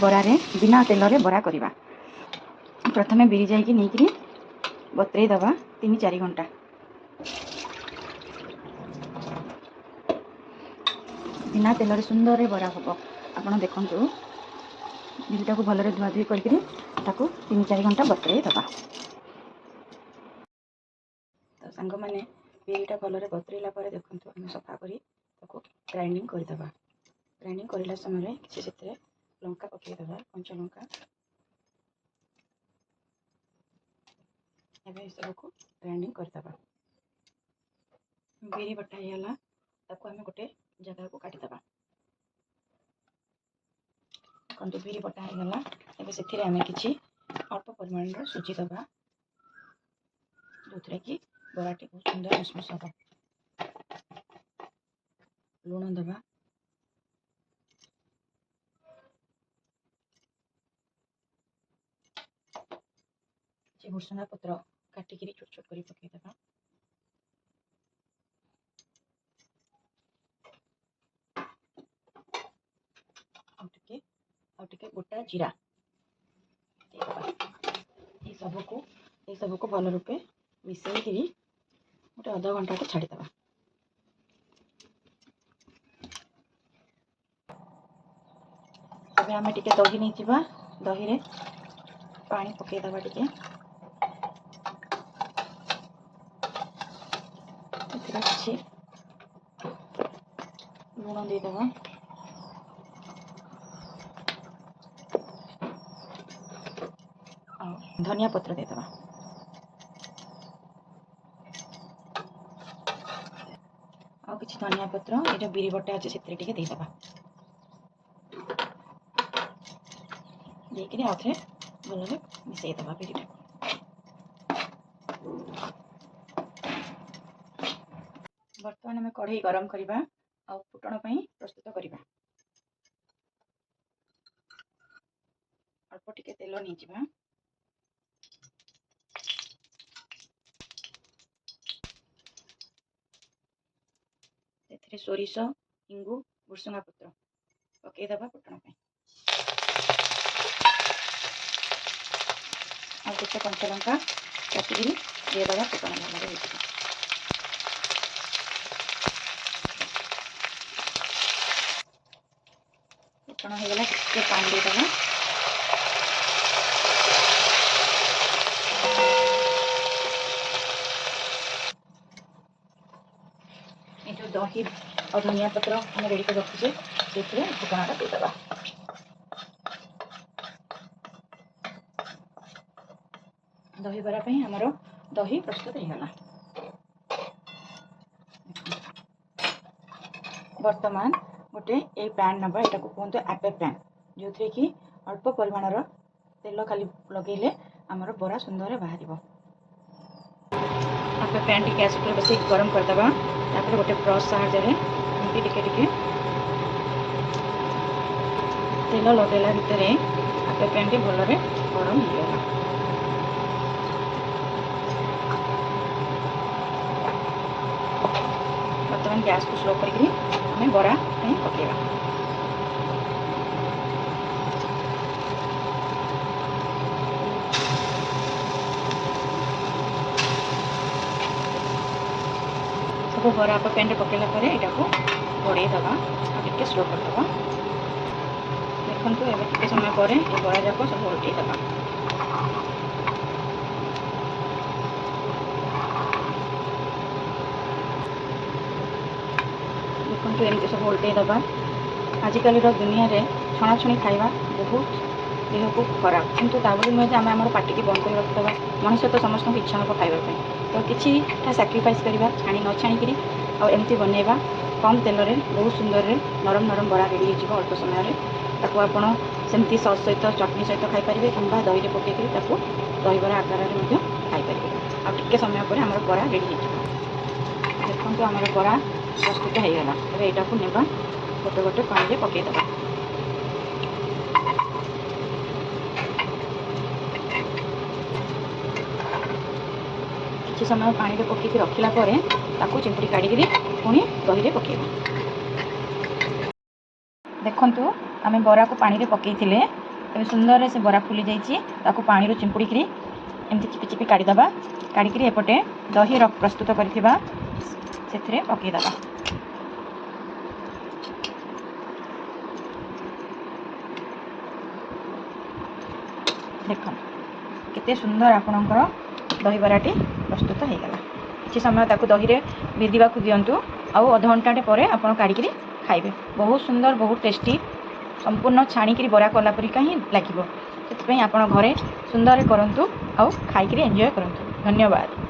बरारे बिना तेल रे बरा करवा। प्रथमे बिरी जाइकी नहीं बतरे दबा 3-4 घंटा। बिना तेल रे सुंदर बरा हम। आपड़ देखु बिरीटा को भलरे धुआधुई करके 3-4 घंटा बतरे दबा। तो सांग मैंने बिरीटा भलरे बतरेला देखु आम सफा कर ग्राइंडिंग करदे। ग्राइंडिंग करला समय किसी से लंका पकईदे, कंचा लंका एवं सबको ग्राइंडिंग करदे। बिरी बटा होगा ताको आम गोटे जगह को काटिदे। कंदु बिरी बटा होगा एवं से आम कि अल्प परिमाण सुजी दबा, जो थे कि बराटी बहुत सुंदर मुसमुस हम। लुण दबा, भुसुंगा पत्र काटिक छोट छोट कर पकईदे। आउटे गोटा जीरा ये सबको भल रूपे मिसईकि गोटे अध घंटा को छाड़ीदे। तबे आम टे दही नहीं जावा, दही रे पानी पकईदे टे कि लुण देदेबा, धनिया पत्र देदेबा, आ कि धनिया पत्र ये बिरी बटा अच्छे से देदेबा। देकर आउे भल मिसईदे बिरीटा। बर्तमान आम कढ़ई गरम करवा आ फुटण प्रस्तुत करवा। अल्प टिके तेल नहीं जावा, सोरिष, हिंगु, भुसुंगा पत्र पकईदे फुटण। आ गोटे कंचा लंका काटिक देदेबा फुटण भल। फुटण होगा टे पानी देदेबा। ये जो दही और धनिया पत्र आम रेडी कर रखुचे से फुटणटा देदेबा। दही बरा आमर दही प्रस्तुत होगा। वर्तमान गोटे ये पैन नवा, यहाँ को कहते आपे पैन, जो थे कि अल्प परिमाणर तेल खाली लगे आमर बरा सुंदर बाहर। आपे पैन टी गैस पर बस गरम करदे। गोटे ब्रश साहाଯ୍य टिके तेल लगेला भितर आपे पैन टी भलरे गरम होगा। बर्तमान गैस को स्लो करके आम बरा पकेवा। सब बरा आप पैन पकेला यहाँ को घोड़े दबा टे स्लो करदे। देखो ये समय पर बरा जाक सब उल्टे दबा। देखो एमती सब उल्टे दबा। आजिकल दुनिया रे छणाछुणी खाଇବା बहुत देह को खराब, किंतु ताबले नुहे आम आम पार्टी की बंद कर रखिदा। मनुष्य तो समस्त की इच्छा हम खावाई, तो किसी सैक्रिफाइस करवा, छाणी न छाणिकी आमती बनवा कम तेल रे बहुत सुंदर रे नरम नरम बरा रेडी हो अल्प समय ताको आपण सेमती सॉस सहित चटनी सहित खाई पारे कि दही में पकईकरी दही बरा आकार में खाई पारे। आ टिके समय पर आम बरा रेडी हो। देखो आम बरा प्रस्तुत होगा। अब यहाँ को नेबा गोटे गोटे पानी में पकईदे। किसी समय पानी में पकईकि रखिला चिंपुड़ी काढ़ी पुणी दही में पकईबा। देखु आम बरा को पानी में पकईले ଏବେ ସୁନ୍ଦର ସେ ବରା ଫୁଲି ଯାଇଛି। ତାକୁ ପାଣିରୁ ଚିମ୍ପୁଡ଼ିକିରି ଏମିତି ଚିପି ଚିପି କାଢ଼ିଦେବା। କାଢ଼ିକିରି ଏପଟେ ଦହି ପ୍ରସ୍ତୁତ କରିଥିବା ସେଥିରେ ପକାଇଦେବା। ଦେଖନ୍ତୁ କେତେ ସୁନ୍ଦର ଆପଣଙ୍କର ଦହିବରାଟି ପ୍ରସ୍ତୁତ ହେଇଗଲା। କିଛି ସମୟ ତାକୁ ଦହିରେ ଭେଦିବାକୁ ଦିଅନ୍ତୁ। ଆଉ ଅଧଘଣ୍ଟାଟେ ପରେ ଆପଣ କାଢ଼ିକିରି ଖାଇବେ। ବହୁତ ସୁନ୍ଦର, ବହୁତ ଟେଷ୍ଟି, ସମ୍ପୂର୍ଣ୍ଣ ଛାଣିକିରି ବରା କଲା ପରିକା ହିଁ ଲାଗିବ। ସେଥିପାଇଁ ଆପଣ ଘରେ ସୁନ୍ଦର କରନ୍ତୁ ଆଉ ଖାଇକିରି ଏନ୍ଜୟ କରନ୍ତୁ। ଧନ୍ୟବାଦ।